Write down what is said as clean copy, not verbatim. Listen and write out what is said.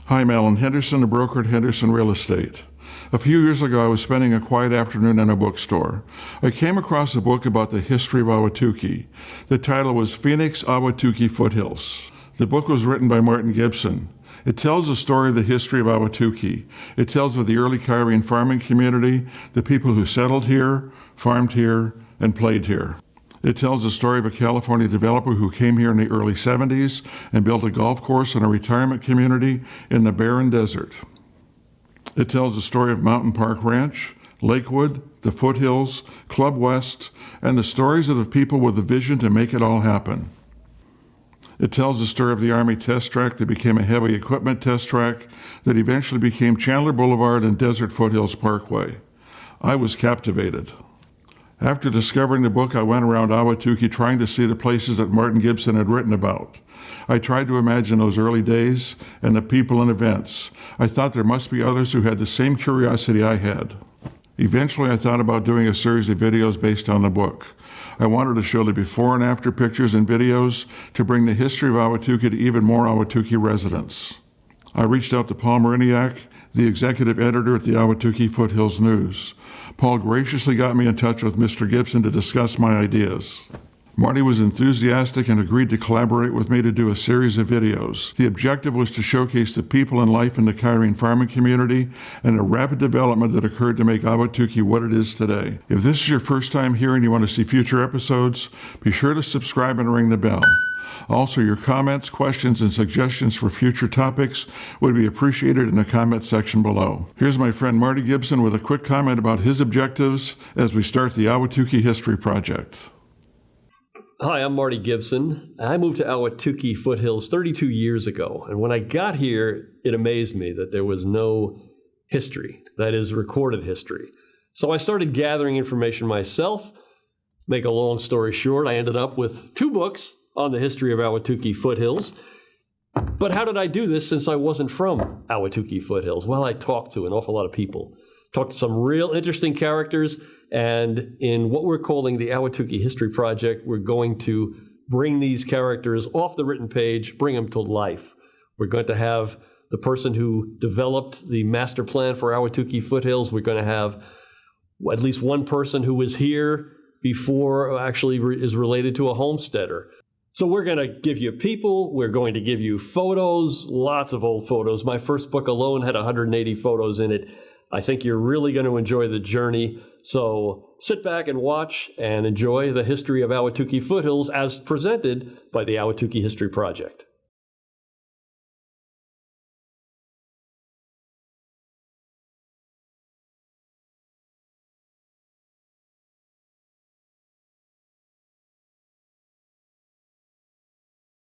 Hi, I'm Allen Henderson, a broker at Henderson Real Estate. A few years ago, I was spending a quiet afternoon in a bookstore. I came across a book about the history of Ahwatukee. The title was Phoenix Ahwatukee-Foothills. The book was written by Martin Gibson. It tells the story of the history of Ahwatukee. It tells of the early Kyrene Farming Community, the people who settled here, farmed here, and played here. It tells the story of a California developer who came here in the early 70s and built a golf course and a retirement community in the barren desert. It tells the story of Mountain Park Ranch, Lakewood, the Foothills, Club West, and the stories of the people with a vision to make it all happen. It tells the story of the Army test track that became a heavy equipment test track that eventually became Chandler Boulevard and Desert Foothills Parkway. I was captivated. After discovering the book, I went around Ahwatukee trying to see the places that Martin Gibson had written about. I tried to imagine those early days and the people and events. I thought there must be others who had the same curiosity I had. Eventually, I thought about doing a series of videos based on the book. I wanted to show the before and after pictures and videos to bring the history of Ahwatukee to even more Ahwatukee residents. I reached out to Paul Mariniak, the executive editor at the Ahwatukee-Foothills News. Paul graciously got me in touch with Mr. Gibson to discuss my ideas. Marty was enthusiastic and agreed to collaborate with me to do a series of videos. The objective was to showcase the people and life in the Kyrene Farming Community and the rapid development that occurred to make Ahwatukee what it is today. If this is your first time here and you want to see future episodes, be sure to subscribe and ring the bell. Also, your comments, questions, and suggestions for future topics would be appreciated in the comment section below. Here's my friend Marty Gibson with a quick comment about his objectives as we start the Ahwatukee History Project. Hi, I'm Marty Gibson. I moved to Ahwatukee-Foothills 32 years ago, and when I got here, it amazed me that there was no history, that is, recorded history. So I started gathering information myself. Make a long story short, I ended up with 2 books on the history of Ahwatukee-Foothills. But how did I do this since I wasn't from Ahwatukee-Foothills? Well, I talked to an awful lot of people. Talked to some real interesting characters, and in what we're calling the Ahwatukee History Project, we're going to bring these characters off the written page, bring them to life. We're going to have the person who developed the master plan for Ahwatukee-Foothills. We're going to have at least one person who was here before actually is related to a homesteader. So we're going to give you people, we're going to give you photos, lots of old photos. My first book alone had 180 photos in it. I think you're really going to enjoy the journey. So sit back and watch and enjoy the history of Ahwatukee-Foothills as presented by the Ahwatukee History Project.